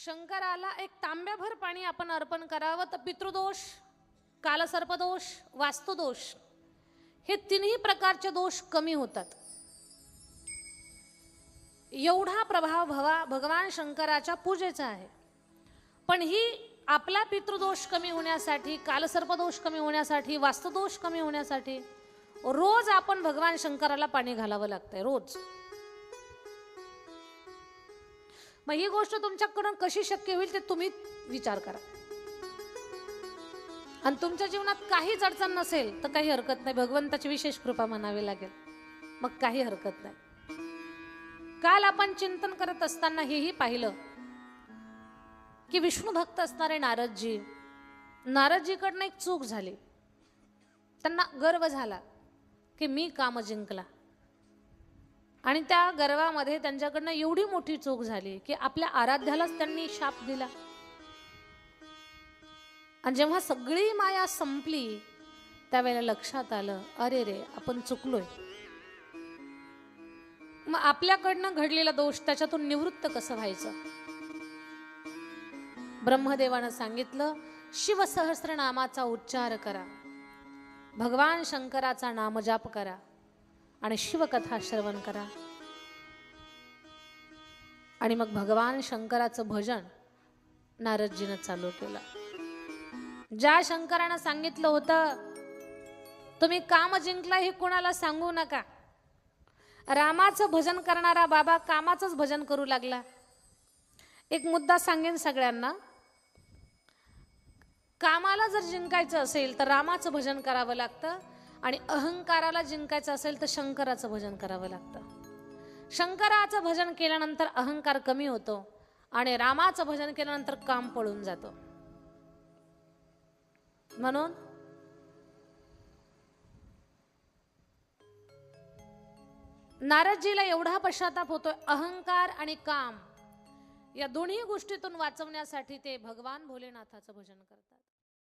शंकराला एक तांब्याभर पाणी आपण अर्पण करावं तर पितृदोष, कालसर्पदोष, वास्तुदोष हे तिन्ही प्रकारचे दोष कमी होतात. एवढा प्रभाव भगवान शंकराच्या पूजेचा आहे. पण ही आपला पितृदोष कमी होण्यासाठी, कालसर्पदोष कमी होण्यासाठी, वास्तुदोष कमी होण्यासाठी रोज आपण भगवान शंकराला पाणी घालावं लागतंय, रोज. मग ही गोष्ट तुमच्याकडून कशी शक्य होईल ते तुम्ही विचार करा. आणि तुमच्या जीवनात काहीच अडचण नसेल तर काही हरकत नाही, भगवंताची विशेष कृपा म्हणावी लागेल, मग काही हरकत नाही. काल आपण चिंतन करत असताना हेही पाहिलं की विष्णू भक्त असणारे नारदजीकडनं एक चूक झाली. त्यांना गर्व झाला की मी काम जिंकला, आणि त्या गर्वामध्ये त्यांच्याकडनं एवढी मोठी चूक झाली की आपल्या आराध्यालाच त्यांनी शाप दिला. आणि जेव्हा सगळी माया संपली त्यावेळेला लक्षात आलं, अरे रे आपण चुकलोय. मग आपल्याकडनं घडलेला दोष त्याच्यातून निवृत्त कसं व्हायचं? ब्रह्मदेवानं सांगितलं, शिवसहस्रनामाचा उच्चार करा, भगवान शंकराचा नामजाप करा आणि शिवकथा श्रवण करा. आणि मग भगवान शंकराचं भजन नारदजीनं चालू केलं. ज्या शंकरानं सांगितलं होतं तुम्ही काम जिंकला हे कोणाला सांगू नका, रामाचं भजन करणारा बाबा कामाचंच भजन करू लागला. एक मुद्दा सांगेन सगळ्यांना, कामाला जर जिंकायचं असेल तर रामाचं भजन करावं लागतं, आणि अहंकाराला जिंकायचं असेल तर शंकराचं भजन करावं लागतं. शंकराचं भजन केल्यानंतर अहंकार कमी होतो आणि रामाचं भजन केल्यानंतर काम पळून जातो. म्हणून नारदजीला एवढा पश्चाताप होतोय, अहंकार आणि काम या दोन्ही गोष्टीतून वाचवण्यासाठी ते भगवान भोलेनाथाचं भजन करतात.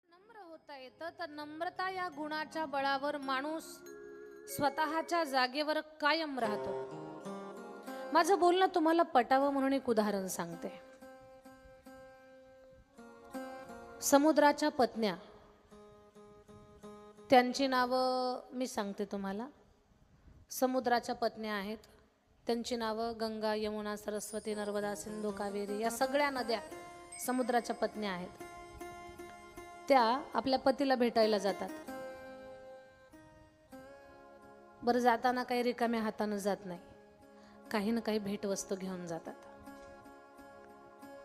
नम्र होता येतं, तर नम्रता या गुणाच्या बळावर माणूस स्वतःच्या जागेवर कायम राहतो. माझं बोलणं तुम्हाला पटावं म्हणून एक उदाहरण सांगते. समुद्राच्या पत्न्या, त्यांची नावं मी सांगते तुम्हाला. समुद्राच्या पत्न्या आहेत, त्यांची नावं गंगा, यमुना, सरस्वती, नर्मदा, सिंधू, कावेरी या सगळ्या नद्या समुद्राच्या पत्न्या आहेत. त्या आपल्या पतीला भेटायला जातात. बरं, जाताना काही रिकाम्या हातानं जात नाही, काही ना काही भेटवस्तू घेऊन जातात.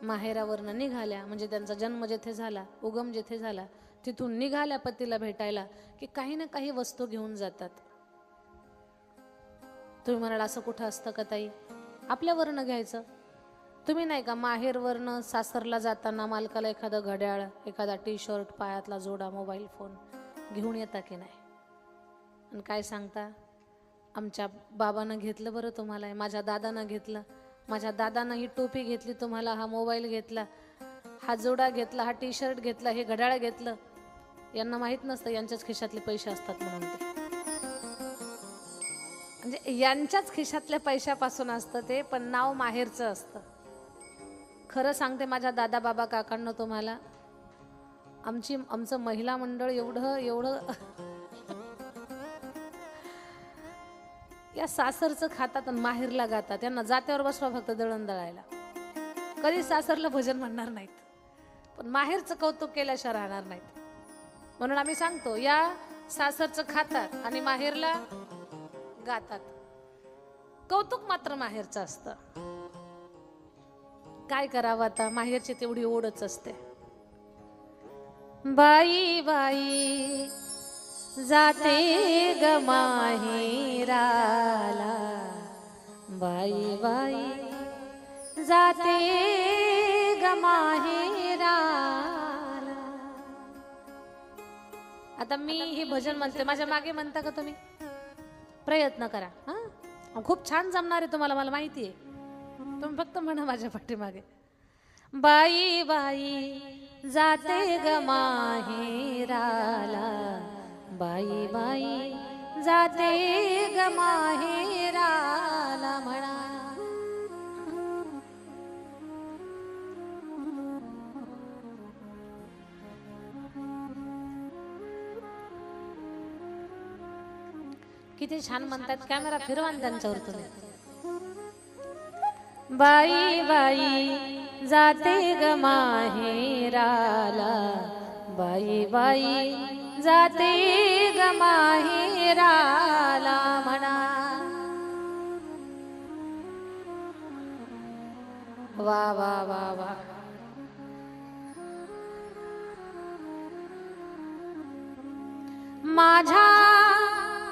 माहेरावरनं निघाल्या म्हणजे त्यांचा जन्म जेथे झाला, उगम जेथे झाला, तिथून निघाल्या पतीला भेटायला की काही ना काही वस्तू घेऊन जातात. तुम्ही म्हणाल असं कुठं असतं का ताई? आपल्यावरनं घ्यायचं. तुम्ही नाही का माहेरवरनं सासरला जाताना मालकाला एखादं घड्याळ, एखादा टी-शर्ट, पायातला जोडा, मोबाईल फोन घेऊन येता की नाही? आणि काय सांगता, आमच्या बाबानं घेतलं बरं तुम्हाला, माझ्या दादानं घेतलं, माझ्या दादानं ही टोपी घेतली तुम्हाला, हा मोबाईल घेतला, हा जोडा घेतला, हा टी-शर्ट घेतला, हे घड्याळ घेतलं. यांना माहीत नसतं यांच्याच खिशातले पैसे असतात म्हणून. ते म्हणजे यांच्याच खिशातल्या पैशापासून असतं ते, पण नाव माहेरचं असतं. खरं सांगते माझ्या दादा, बाबा, काकांना तुम्हाला, आमचं महिला मंडळ एवढं या सासरचं खातात आणि माहेरला गातात. त्यांना जात्यावर बसवा फक्त दळण दळायला, कधी सासरला भजन म्हणणार नाहीत, पण माहेरचं कौतुक केल्याशिवाय राहणार नाहीत. म्हणून आम्ही सांगतो, या सासरचं खातात आणि माहेरला गातात, कौतुक मात्र माहेरचं असतं. काय करावं आता, माहेरची तेवढी ओढच असते. बाई बाई जाते ग माहेराला, बाई बाई जाते ग माहेराला. आता मी हे भजन म्हणते, माझ्या मागे म्हणता का तुम्ही? प्रयत्न करा, हा खूप छान जमणार आहे तुम्हाला, मला माहिती आहे. तुम्ही फक्त म्हणा माझ्या पाठीमागे, बाई बाई जाते ग माहेराला, बाई बाई जाते ग माहेराला. म्हणा किती छान म्हणतात. कॅमेरा फिरवा ना त्यांच्यावर तुम्ही. बाई बाई जाते ग माहेराला, बाई बाई जाते ग माहेराला म्हणा. वा वा वा वा. माझ्या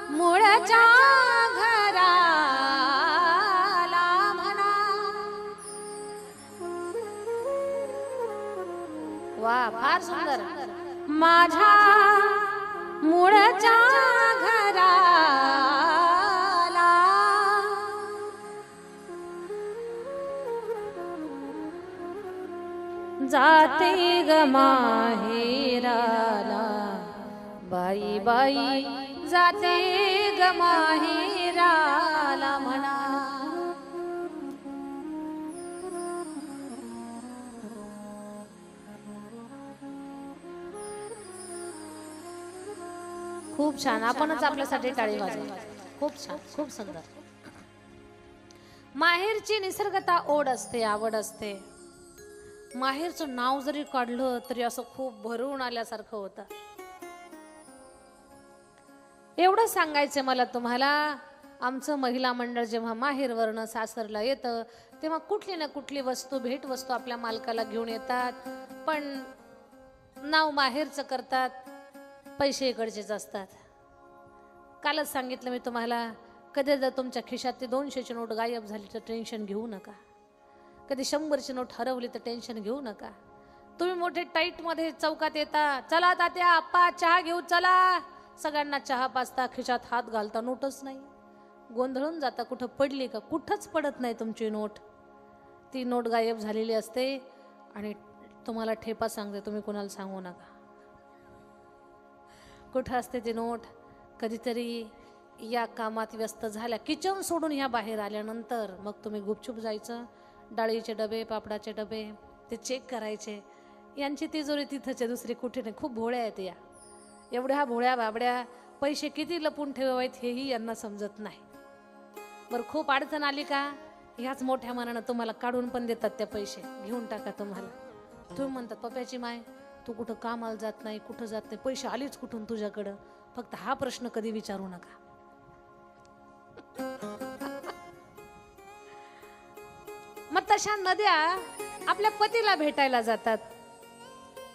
मूळच्या घराला म्हणा. वा फार सुंदर. माझ्या मूळच्या घराला जाते ग माहेराला, बाई बाई जाते ग माहेराला म्हणा. खूप छान. आपणच आपल्यासाठी टाळी वाजवा. खूप छान, खूप सुंदर. माहेरची निसर्गता ओढ असते, आवड असते. माहेरचं नाव जरी काढलं तरी असं खूप भरून आल्यासारखं होतं. एवढं सांगायचं मला तुम्हाला, आमचं महिला मंडळ जेव्हा माहेरवरनं सासरला येतं तेव्हा कुठली ना कुठली वस्तू, भेट वस्तू आपल्या मालकाला घेऊन येतात. पण नाव माहेरचं करतात, पैसे इकडचेच असतात. कालच सांगितलं मी तुम्हाला, कधी जर तुमच्या खिशात 200ची नोट गायब झाली तर टेन्शन घेऊ नका. कधी 100ची नोट हरवली तर टेन्शन घेऊ नका. तुम्ही मोठे टाईटमध्ये चौकात येता, चला तात्या आप्पा चहा घेऊ चला, सगळ्यांना चहा पाजता, खिशात हात घालता, नोटच नाही. गोंधळून जाता, कुठं पडली का? कुठंच पडत नाही तुमची नोट. ती नोट गायब झालेली असते. आणि तुम्हाला ठेपा सांगते, तुम्ही कोणाला सांगू नका कुठं असते ती नोट. कधीतरी या कामात व्यस्त झाल्या, किचन सोडून ह्या बाहेर आल्यानंतर मग तुम्ही गुपचूप जायचं, डाळीचे डबे, पापडाचे डबे ते चेक करायचे. यांची तिजोरी तिथंच आहे, दुसरी कुठे नाही. खूप भोळ्या आहेत या. एवढ्या भोळ्या बाबड्या, पैसे किती लपून ठेवावेत हेही यांना समजत नाही. बरं, खूप अडचण आली का ह्याच मोठ्या मनानं तुम्हाला काढून पण देतात त्या पैसे. घेऊन टाका तुम्हाला. तुम्ही म्हणतात पप्याची माय तू कुठं कामाला जात नाही, कुठं जात नाही, पैसे आलीच कुठून तुझ्याकडं? फक्त हा प्रश्न कधी विचारू नका. मग तशा नद्या आपल्या पतीला भेटायला जातात.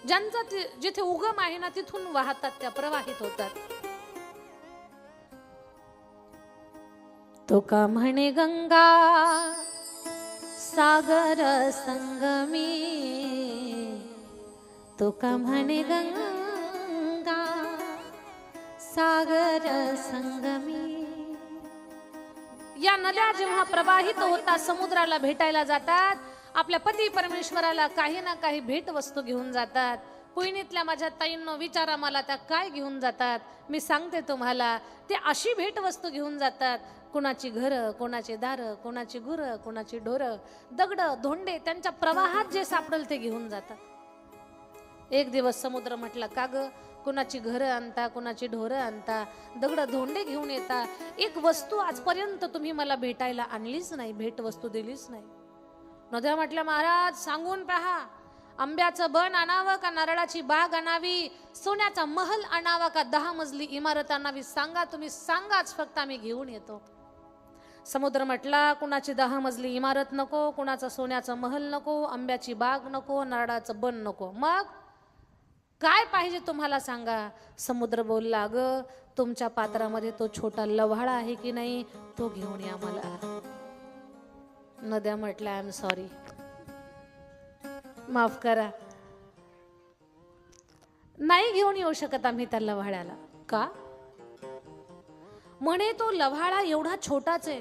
ज्यांचा जिथे उगम आहे ना तिथून वाहतात, त्या प्रवाहित होतात. तो का म्हणे गंगा सागर संगमी, तो का म्हणे गंगा सागर संगमी. या नद्या जेव्हा प्रवाहित होतात, समुद्राला भेटायला जातात, आपल्या पती परमेश्वराला काही ना काही भेट वस्तू घेऊन जातात. पुणेतल्या माझ्या ताईंनो विचारा मला, त्या काय घेऊन जातात? मी सांगते तुम्हाला. ते अशी भेट वस्तू घेऊन जातात, कोणाची घरं, कोणाचे दारं, कोणाची गुरं, कोणाची ढोरं, दगड धोंडे, त्यांच्या प्रवाहात जे सापडेल ते घेऊन जातात. एक दिवस समुद्र म्हटला, का ग कोणाची घरं आणता, कोणाची ढोरं आणता, दगड धोंडे घेऊन येता, एक वस्तू आजपर्यंत तुम्ही मला भेटायला आणलीच नाही, भेट वस्तू दिलीच नाही. नद्या म्हटल्या, महाराज सांगून पहा, आंब्याचं बन आणावं का नारळाची बाग आणावी, सोन्याचा महल आणावा का 10 मजली इमारत आणावी, सांगा तुम्ही, सांगाच फक्त, आम्ही घेऊन येतो. समुद्र म्हटला, कुणाची 10 मजली इमारत नको, कुणाचा सोन्याचा महल नको, आंब्याची बाग नको, नारळाचं बन नको, मग काय पाहिजे तुम्हाला सांगा. समुद्र बोलला, ग तुमच्या पात्रामध्ये तो छोटा लव्हाळा आहे की नाही, तो घेऊन या मला. नद्या म्हटल्या, आय एम सॉरी, माफ करा, नाही घेऊन येऊ शकत आम्ही त्या लव्हाळ्याला. का? म्हणे तो लव्हाळा एवढा छोटाच आहे,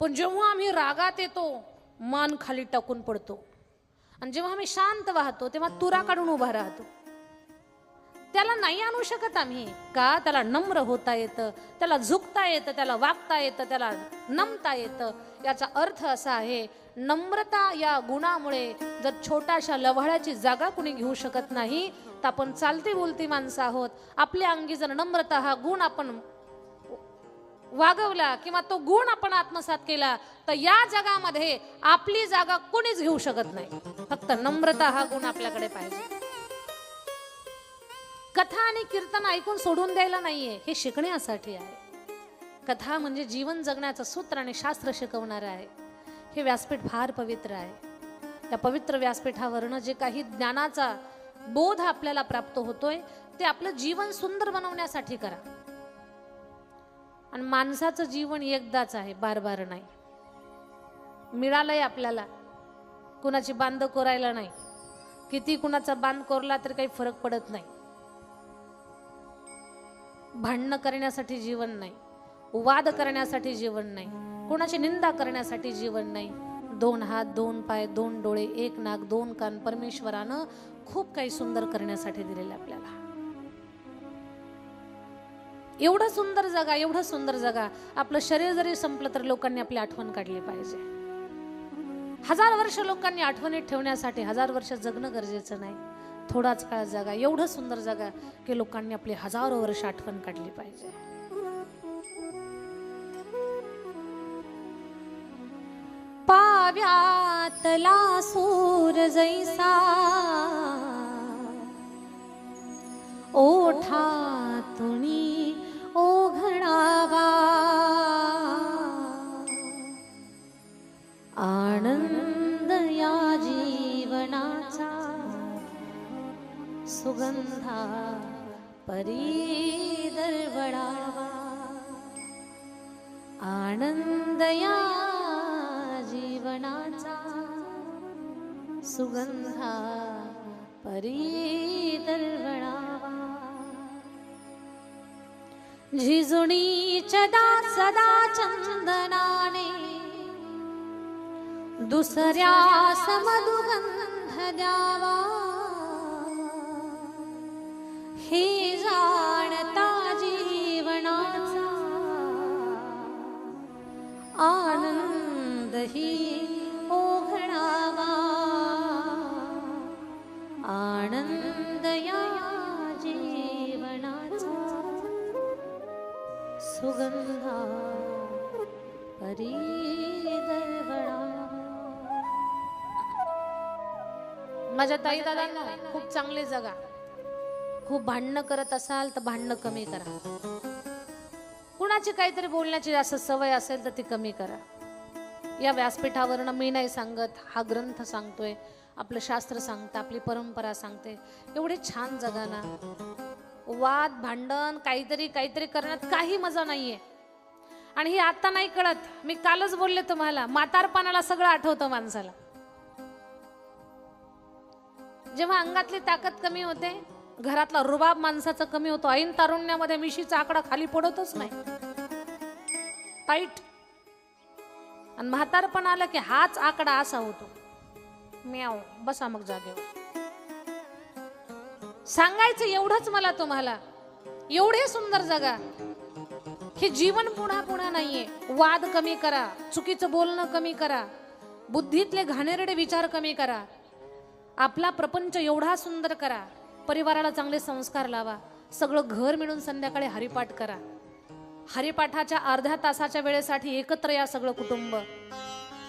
पण जेव्हा आम्ही रागात येतो मान खाली टाकून पडतो, आणि जेव्हा आम्ही शांत वाहतो तेव्हा तुरा काढून उभा राहतो. त्याला नाही आणू शकत आम्ही. का? त्याला नम्र होता येतं, त्याला झुकता येतं, त्याला वागता येतं, त्याला नमता येतं. याचा अर्थ असा आहे, नम्रता या गुणामुळे जर छोट्याशा लव्हाळ्याची जागा कुणी घेऊ शकत नाही, तर आपण चालती बोलती माणसं आहोत. आपल्या अंगी जर नम्रता हा गुण आपण वागवला किंवा तो गुण आपण आत्मसात केला तर या जगामध्ये आपली जागा कोणीच घेऊ शकत नाही. फक्त नम्रता हा गुण आपल्याकडे पाहिजे. कथा आणि कीर्तन ऐकून सोडून द्यायला नाहीये, हे शिकण्यासाठी आहे. कथा म्हणजे जीवन जगण्याचं सूत्र आणि शास्त्र शिकवणारं आहे. हे व्यासपीठ फार पवित्र आहे. या पवित्र व्यासपीठावरनं जे काही ज्ञानाचा बोध आपल्याला प्राप्त होतोय ते आपलं जीवन सुंदर बनवण्यासाठी करा. आणि माणसाचं जीवन एकदाच आहे, बार बार नाही. मिळालंय आपल्याला, कुणाची बांध कोरायला नाही. किती कुणाचा बांध कोरला तरी काही फरक पडत नाही. भांडणं करण्यासाठी जीवन नाही, वाद करण्यासाठी जीवन नाही, कोणाची निंदा करण्यासाठी जीवन नाही. 2 हात, 2 पाय, 2 डोळे, 1 नाक, 2 कान परमेश्वरानं खूप काही सुंदर करण्यासाठी दिलेलं आपल्याला. एवढं सुंदर जगा, एवढं सुंदर जगा. आपलं शरीर जरी संपलं तर लोकांनी आपली आठवण काढली पाहिजे. 1000 वर्ष लोकांनी आठवणीत ठेवण्यासाठी 1000 वर्ष जगणं गरजेचं नाही. थोडाच काळ जगा, एवढं सुंदर जगा की लोकांनी आपली 1000 वर्ष आठवण काढली पाहिजे. पाव्यातला सूर जैसा ओठातुनी ओघळावा, आनंद या जीवनाचा सुगंधा परी दरवळावा, आनंद या जीवनाचा सुगंधा परी दरवळावा. झिजुणीच्या सदा चंदनाने दुसऱ्या समदुगंध द्यावा, हे जाणता जीवनाचा आनंद ही ओघळावा, आनंद या जीवनाचा सुगंधा परी दरवळावा. माझ्या ताई दादांना खूप चांगले जगा. खूप भांडणं करत असाल तर भांडणं कमी करा. कुणाची काहीतरी बोलण्याची जास्त सवय असेल तर ती कमी करा. या व्यासपीठावरनं मी नाही सांगत, हा ग्रंथ सांगतोय, आपलं शास्त्र सांगतं, आपली परंपरा सांगते. एवढे छान जगा ना. वाद भांडण काहीतरी करण्यात काही मजा नाहीये. आणि हे आता नाही कळत. मी कालच बोलले तुम्हाला, म्हातारपणाला सगळं आठवतं माणसाला. जेव्हा अंगातली ताकद कमी होते, घरातला रुबाब माणसाचा कमी होतो. ऐन तारुण्यामध्ये मिशीचा आकडा खाली पडतच नाही, टाईट. आणि म्हातारपण आलं की हाच आकडा असा होतो, म्याव. बसा मग जागेवर. सांगायचं एवढंच मला तुम्हाला, एवढे सुंदर जगा. हे जीवन पुन्हा पुन्हा नाहीये. वाद कमी करा, चुकीचं बोलणं कमी करा, बुद्धीतले घाणेरडे विचार कमी करा. आपला प्रपंच एवढा सुंदर करा, परिवाराला चांगले संस्कार लावा. सगळं घर मिळून संध्याकाळी हरिपाठ करा. हरिपाठाच्या अर्ध्या तासाच्या वेळेसाठी एकत्र या सगळं कुटुंब.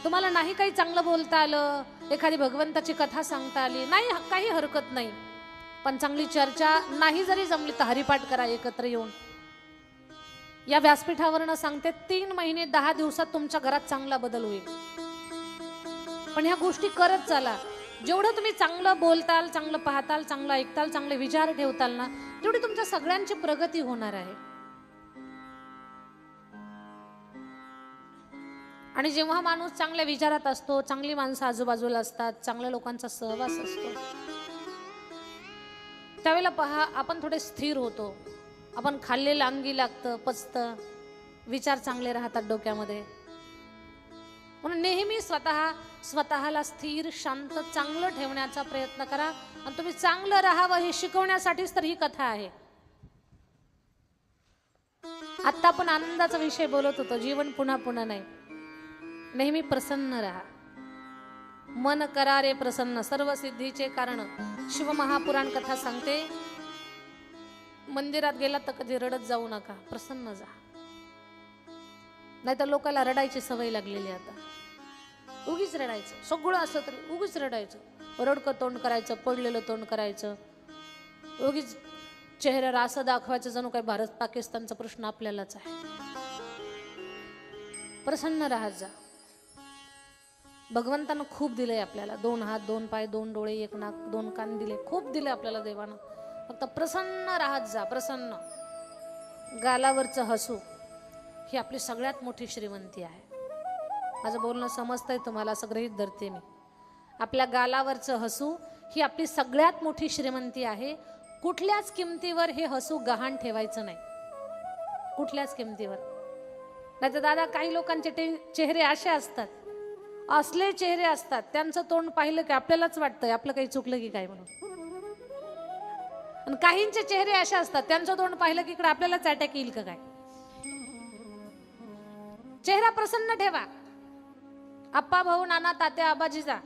तुम्हाला नाही काही चांगलं बोलता आलं, एखादी भगवंताची कथा सांगता आली नाही, काही हरकत नाही. पण चांगली चर्चा नाही जरी जमली तर हरिपाठ करा एकत्र येऊन. या व्यासपीठावरनं सांगते, 3 महिने 10 दिवसात तुमच्या घरात चांगला बदल होईल. पण ह्या गोष्टी करत चला. जेवढं तुम्ही चांगलं बोलताल, चांगलं पाहताल, चांगलं ऐकताल, चांगले विचार ठेवताल ना, तेवढी तुमच्या सगळ्यांची प्रगती होणार आहे. आणि जेव्हा माणूस चांगल्या विचारात असतो, चांगली माणसं आजूबाजूला असतात, चांगल्या लोकांचा सहवास असतो, त्यावेळेला पहा आपण थोडे स्थिर होतो. आपण खाल्लेलं अंगी लागतं, पचतं, विचार चांगले राहतात डोक्यामध्ये. म्हणून नेहमी स्वतःला स्थिर, शांत, चांगलं ठेवण्याचा प्रयत्न करा. आणि तुम्ही चांगलं राहावं हे शिकवण्यासाठीच तर ही कथा आहे. आता आपण आनंदाचा विषय बोलत होतो. जीवन पुन्हा पुन्हा नाही. नेहमी प्रसन्न राहा. मन करा रे प्रसन्न, सर्व सिद्धीचे कारण. शिवमहापुराण कथा सांगते, मंदिरात गेला तर कधी रडत जाऊ नका, प्रसन्न जा. नाही तर लोकांना रडायची सवय लागलेली आता. उगीच रडायचं, सगळं असलं तरी उगीच रडायचं, रडकं तोंड करायचं, पडलेलं तोंड करायचं, उगीच चेहऱ्यावर असं दाखवायचं जणू काही भारत पाकिस्तानचा प्रश्न आपल्यालाच आहे. प्रसन्न राहत जा. भगवंतानं खूप दिलंय आपल्याला, 2 हात 2 पाय 2 डोळे 1 नाक 2 कान दिले, खूप दिले आपल्याला देवानं. फक्त प्रसन्न राहत जा. प्रसन्न. गालावरचं हसू ही आपली सगळ्यात मोठी श्रीमंती आहे. माझं बोलणं समजतंय तुम्हाला, असं गृहीत धरते मी. आपल्या गालावरचं हसू ही आपली सगळ्यात मोठी श्रीमंती आहे. कुठल्याच किमतीवर हे हसू गहाण ठेवायचं नाही, कुठल्याच किमतीवर. नाही तर दादा, काही लोकांचे चेहरे असे असतात, असले चेहरे असतात, त्यांचं तोंड पाहिलं की आपल्यालाच वाटतंय आपलं काही चुकलं की काय म्हणून. आणि काहींचे चेहरे असे असतात, त्यांचं तोंड पाहिलं की इकडे आपल्यालाच अटॅक येईल का काय. चेहरा प्रसन्न ठेवा. आप्पा, भाऊ, नाना, तात्या, आबाजीचा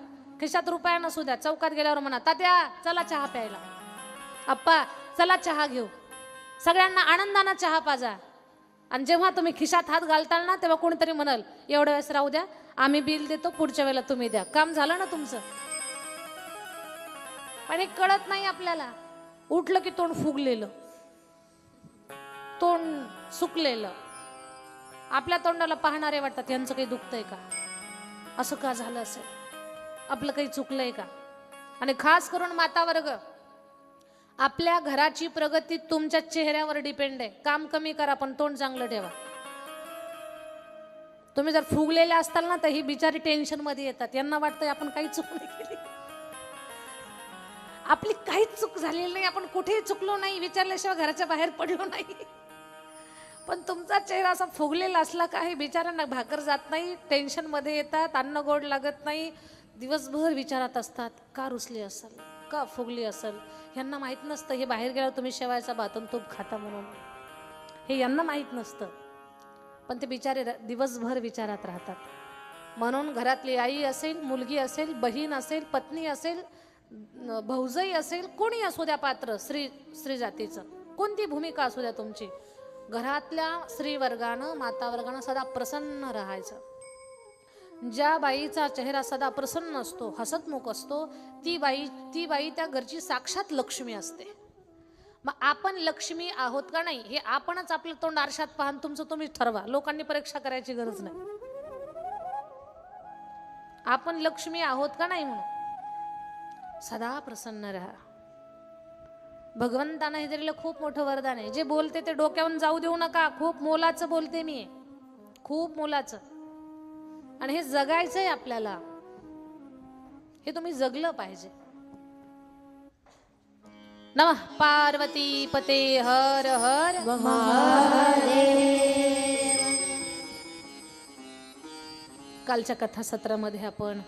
खिशात रुपया नसू द्या, चौकात गेल्यावर म्हणा, तात्या चला चहा प्यायला, आप्पा चला चहा घेऊ. सगळ्यांना आनंदानं चहा पाजा. आणि जेव्हा तुम्ही खिशात हात घालताल ना, तेव्हा कोणीतरी म्हणाल, एवढ्या वेळेस राहू द्या, आम्ही बिल देतो, पुढच्या वेळेला तुम्ही द्या. काम झालं ना तुमचं. पण हे कळत नाही आपल्याला. उठलं की तोंड फुगलेलं, तोंड सुकलेलं. आपल्या तोंडाला पाहणारे वाटतात यांचं काही दुखतंय का, असं का झालं असेल, आपलं काही चुकलंय का. आणि खास करून माता वर्ग, आपल्या घराची प्रगती तुमच्या चेहऱ्यावर डिपेंड आहे. काम कमी करा पण तोंड चांगलं ठेवा. तुम्ही जर फुगलेले असताल ना, तर ही बिचारी टेन्शन मध्ये येतात. यांना वाटतंय आपण काही चूक नाही केली, आपली काहीच चूक झालेली नाही, आपण कुठेही चुकलो नाही, विचारल्याशिवाय घराच्या बाहेर पडलो नाही. पण तुमचा चेहरा असा फुगलेला असला का, हे बिचारांना भाकर जात नाही, टेन्शन मध्ये येतात, अन्न गोड लागत नाही, दिवसभर विचारात असतात, का रुसली असेल, का फुगली असेल. यांना माहित नसतं हे बाहेर गेल्यावर तुम्ही शेवायचा भातून तूप खाता म्हणून, हे यांना माहित नसतं. पण ते बिचारे दिवसभर विचारात राहतात. म्हणून घरातली आई असेल, मुलगी असेल, बहीण असेल, पत्नी असेल, भाऊजाई असेल, कोणी असू द्या, पात्र स्त्री जातीचं कोणती भूमिका असू द्या तुमची, घरातल्या स्त्री वर्गानं, माता वर्गानं सदा प्रसन्न राहायचं. ज्या बाईचा चेहरा सदा प्रसन्न असतो, हसतमुख असतो, ती बाई त्या घरची साक्षात लक्ष्मी असते. मग आपण लक्ष्मी आहोत का नाही, हे आपणच आपलं तोंड आरशात पाहून तुमचं तुम्ही ठरवा. लोकांनी परीक्षा करायची गरज नाही. आपण लक्ष्मी आहोत का नाही म्हणून सदा प्रसन्न राहा. भगवंतानं हे दिलेलं खूप मोठं वरदान आहे. जे बोलते ते डोक्यावरून जाऊ देऊ नका. खूप मोलाचं बोलते मी, खूप मोलाचं. आणि हे जगायचंय आपल्याला, हे तुम्ही जगलं पाहिजे. नमः पार्वती पते हर हर महादेव. कालच्या कथासत्रामध्ये आपण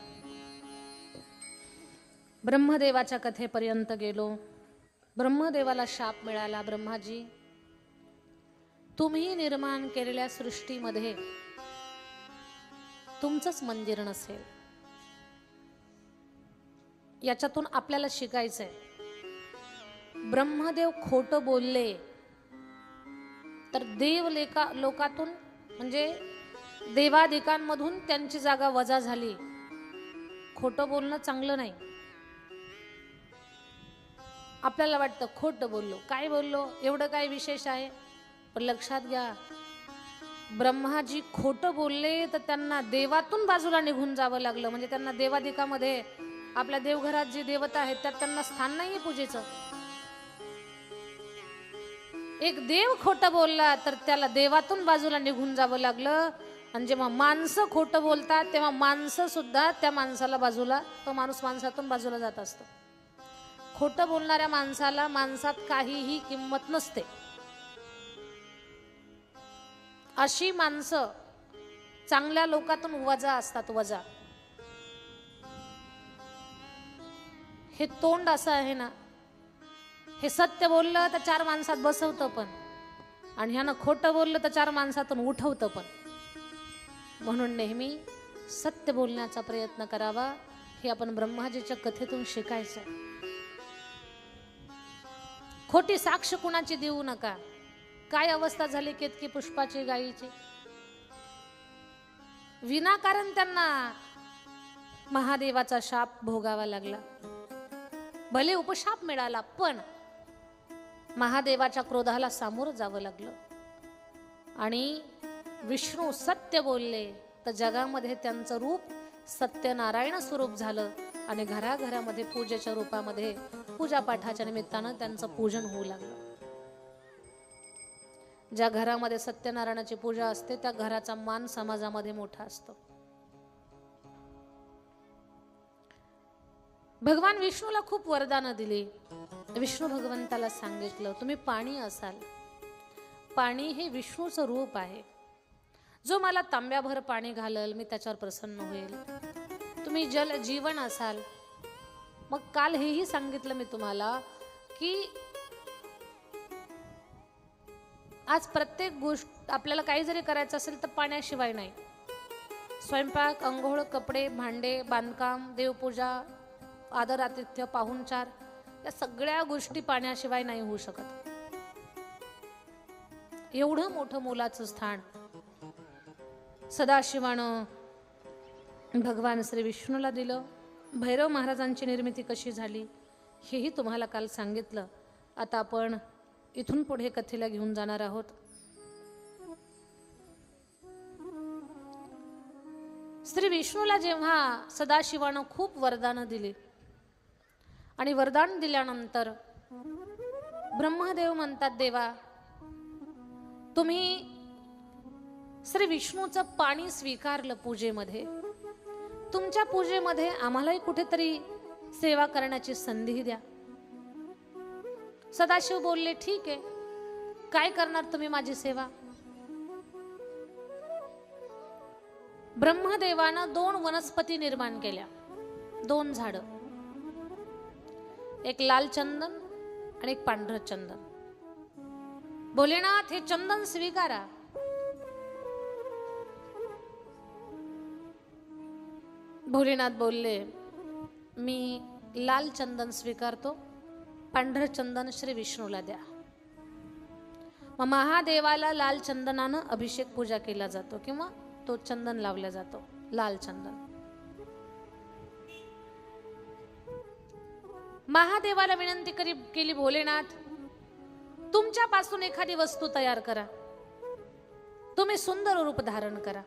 ब्रह्मदेवाच्या कथेपर्यंत गेलो. ब्रह्मदेवाला शाप मिळाला, ब्रह्माजी तुम्ही निर्माण केलेल्या सृष्टीमध्ये तुमचंच मंदिर नसेल. याच्यातून आपल्याला शिकायचंय, ब्रह्मदेव खोटं बोलले तर देव लोकातून म्हणजे देवादिकांमधून त्यांची जागा वजा झाली. खोटं बोलणं चांगलं नाही. आपल्याला वाटतं खोटं बोललो, काय बोललो, एवढं काय विशेष आहे. पण लक्षात घ्या, ब्रह्माजी खोटं बोलले तर त्यांना देवातून बाजूला निघून जावं लागलं. म्हणजे त्यांना देवादिकामध्ये, आपल्या देवघरात जी देवता आहेत त्यात त्यांना स्थान नाहीये पूजेचं. एक देव खोटं बोलला तर त्याला देवातून बाजूला निघून जावं लागलं. आणि जेव्हा माणसं खोटं बोलतात तेव्हा माणसं सुद्धा त्या माणसाला बाजूला, तो माणूस माणसातून बाजूला जात असतो. खोटं बोलणाऱ्या माणसाला माणसात काहीही किंमत नसते. अशी माणसं चांगल्या लोकातून वजा असतात, वजा. हे तोंड असं आहे ना, हे सत्य बोललं तर 4 माणसात बसवतं पण, आणि ह्यानं खोटं बोललं तर 4 माणसातून उठवतं पण. म्हणून नेहमी सत्य बोलण्याचा प्रयत्न करावा. हे आपण ब्रह्माजीच्या कथेतून शिकायचं. खोटी साक्ष कुणाची देऊ नका. काय अवस्था झाली केतकी पुष्पाची, गायीची. विनाकारण त्यांना महादेवाचा शाप भोगावा लागला. भले उपशाप मिळाला, पण महादेवाच्या क्रोधाला सामोरं जावं लागलं. आणि विष्णू सत्य बोलले तर जगामध्ये त्यांचं रूप सत्यनारायण स्वरूप झालं आणि घराघरामध्ये पूजेच्या रूपामध्ये पूजापाठाच्या निमित्तानं त्यांचं पूजन होऊ लागलं. ज्या घरामध्ये सत्यनारायणाची पूजा असते त्या घराचा मान समाजामध्ये मोठा असतो. भगवान विष्णूला खूप वरदानं दिली. विष्णू भगवंताला सांगितलं, तुम्ही पाणी असाल. पाणी हे विष्णूचं रूप आहे. जो मला तांब्याभर पाणी घालल मी त्याच्यावर प्रसन्न होईल. तुम्ही जल जीवन असाल. मग काल हेही सांगितलं मी तुम्हाला की आज प्रत्येक गोष्ट आपल्याला काही जरी करायचं असेल तर पाण्याशिवाय नाही. स्वयंपाक, अंघोळ, कपडे, भांडे, बांधकाम, देवपूजा, आदर आतिथ्य, पाहुणचार, या सगळ्या गोष्टी पाण्याशिवाय नाही होऊ शकत. एवढं मोठं मोलाचं स्थान सदाशिवानं भगवान श्री विष्णूला दिलं. भैरव महाराजांची निर्मिती कशी झाली हेही तुम्हाला काल सांगितलं. आता आपण इथून पुढे कथेला घेऊन जाणार आहोत. श्री विष्णूला जेव्हा सदाशिवानं खूप वरदानं दिली आणि वरदान दिल्यानंतर ब्रह्मदेव म्हणतात, देवा तुम्ही श्री विष्णूचं पाणी स्वीकारलं पूजेमध्ये. तुमच्या पूजेमध्ये आम्हालाही कुठेतरी सेवा करण्याची संधी द्या. सदाशिव बोलले, ठीक आहे, काय करणार तुम्ही माझी सेवा? ब्रह्मदेवानं 2 वनस्पती निर्माण केल्या, 2 झाडं, एक लाल चंदन आणि एक पांढरं चंदन. भोलेनाथ हे चंदन स्वीकारा. भोलेनाथ बोलले, मी लाल चंदन स्वीकारतो, पांढरं चंदन श्री विष्णूला द्या. मग महादेवाला लाल चंदनानं अभिषेक पूजा केला जातो किंवा तो चंदन लावला जातो, लाल चंदन. महादेवाला विनंती केली, भोलेनाथ तुमच्यापासून एखादी वस्तू तयार करा, तुम्ही सुंदर रूप धारण करा.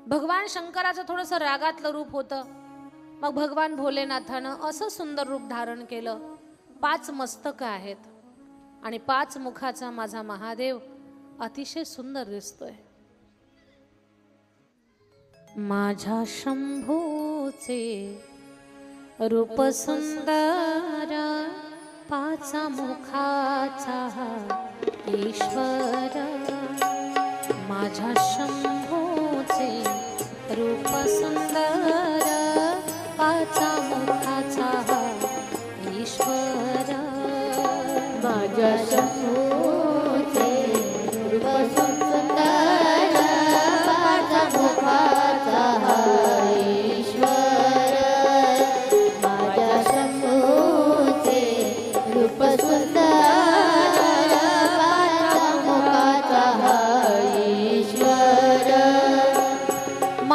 भगवान शंकराचं थोडंसं रागातलं रूप होतं. मग भगवान भोलेनाथानं असं सुंदर रूप धारण केलं. 5 मस्तकं आहेत आणि 5 मुखाचा माझा महादेव अतिशय सुंदर दिसतोय. माझ्या शंभूचे रूप सुंदर, 5 मुखाचा ईश्वर. माझ्या शंभूचे रूप सुंदर, 5 मुखाचा ईश्वर. माझ्या शंभूचे रूप सुंदर, 5 मुखाचा ईश्वर. माझ्या शंभूचे रूप सुंदर, 5 मुखाचा ईश्वर.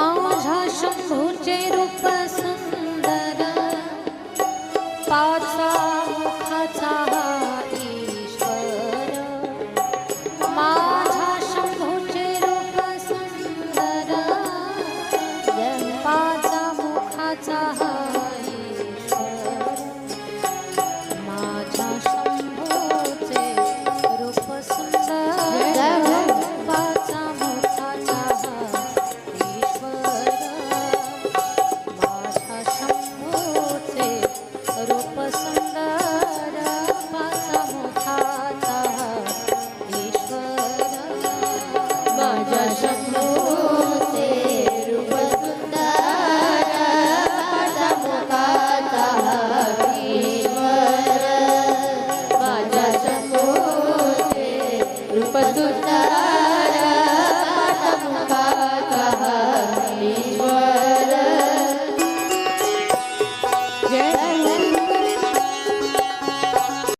माझ्या शंभूचे रूप सुंदर, 5 मुखाचा ईश्वर. माझ्या शंभूचे रूप सुंदर, 5 मुखाचा ईश्वर. माझ्या शंभूचे रूप सुंदर, 5 मुखाचा ईश्वर. माझ्या शंभूचे रूप सुंदर, 5 मुखाचा ईश्वर. माझ्या शंभूचे रूप सुंदर, 5 मुखाचा ईश्वर. माझ्या शंभूचे रूप सुंदर, 5 मुखाचा ईश्वर. जय